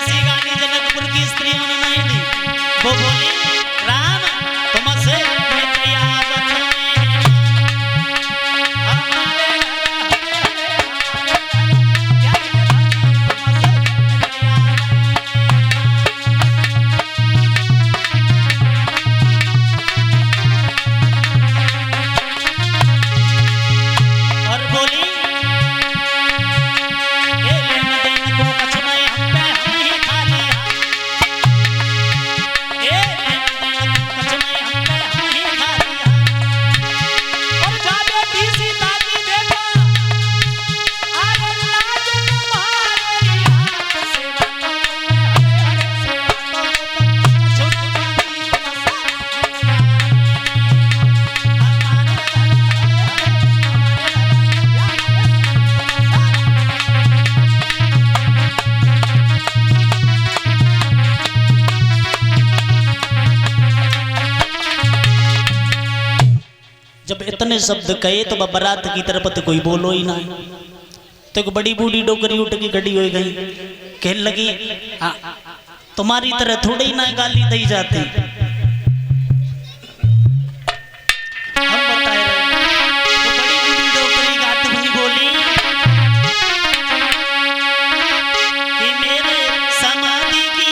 ऐसी गाली जनकपुर की स्त्रियों ने नहीं दी। वो बोली राम तुमसे क्या जब इतने शब्द कहे तो बारात की तरफ तो कोई बोलो ही ना। तो एक बड़ी बूढ़ी डोकरी उठ के खड़ी हो गई, कहने लगी तुम्हारी तरह थोड़ी ही ना गाली दी जाती। हम बता रहे वो बड़ी बूढ़ी डोकरी गात हुई बोली कि मेरे समाधि की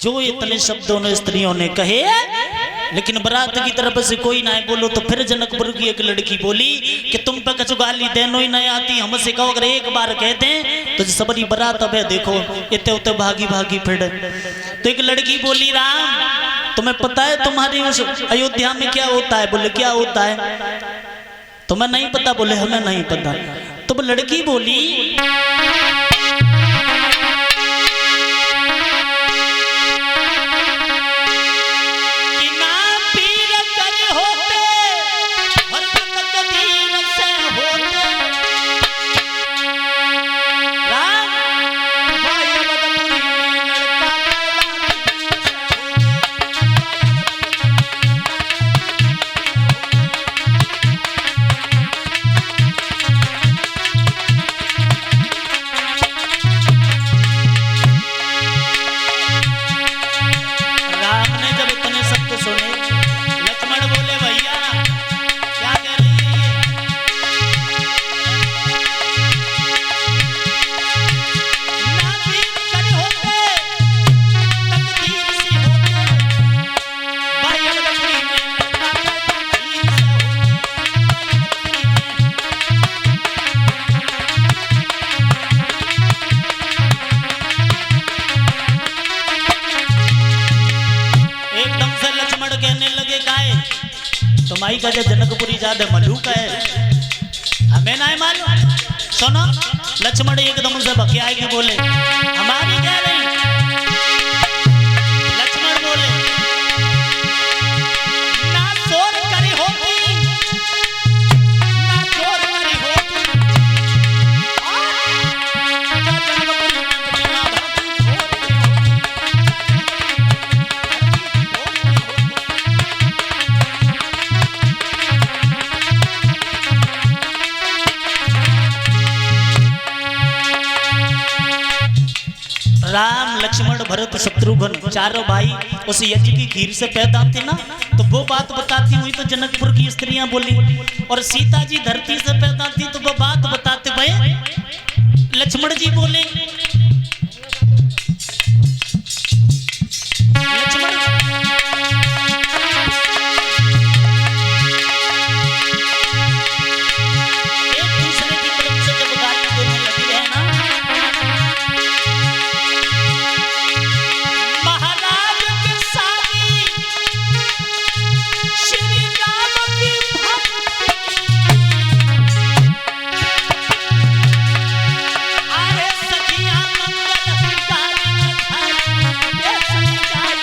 जो इतने शब्दों ने स्त्रियों ने कहे, लेकिन बारात की तरफ से कोई ना बोलो। तो फिर जनकपुर की एक लड़की बोली कि तुम पे कछु गाली देनो ही नहीं आती, हमसे कहो अगर एक बार कहते हैं तो सबरी बारात अब देखो इतने उतने भागी भागी फिर। तो एक लड़की बोली राम तुम्हें पता है तुम्हारी उस अयोध्या में क्या होता है? बोले क्या होता है? तुम्हें नहीं पता? बोले हमें नहीं पता। तो वो लड़की बोली माई का जो जनकपुरी ज्यादा मलूक है हमें ना मालूम। सुनो लक्ष्मण एकदम से बकिया की बोले हमारी क्या नहीं। लक्ष्मण बोले ना चोर करी होती ना चोर करी होती राम लक्ष्मण भरत शत्रुघ्न चारों भाई उस यज्ञ की खीर से पैदा थे ना, तो वो बात बताती हुई तो जनकपुर की स्त्रियां बोली। और सीता जी धरती से पैदा थी तो वो बात बताते भाई लक्ष्मण जी बोले, लक्ष्मण एक दूसरे की तरफ से जब गाली देने लगी है ना, महाराज की साली श्री राम की अरे सखिया मंगल गाली न खाई बेसन जाई।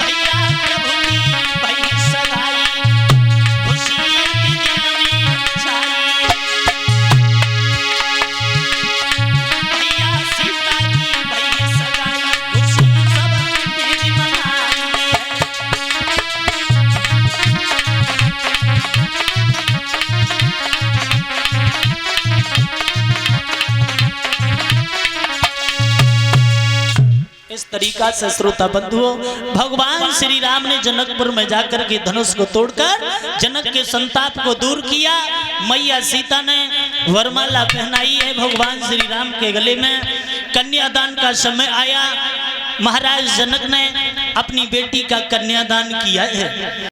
भैया प्रभु की भई सगाई खुशी की दिल में छाई। भैया सीता की भई सगाई खुशी सब तेरी मनाई है। इस तरीका से श्रोता बंधुओं भगवान श्री राम ने जनकपुर में जाकर के धनुष को तोड़कर जनक के संताप को दूर किया। मैया सीता ने वरमाला पहनाई है भगवान श्री राम के गले में। कन्यादान का समय आया, महाराज जनक ने अपनी बेटी का कन्यादान किया है।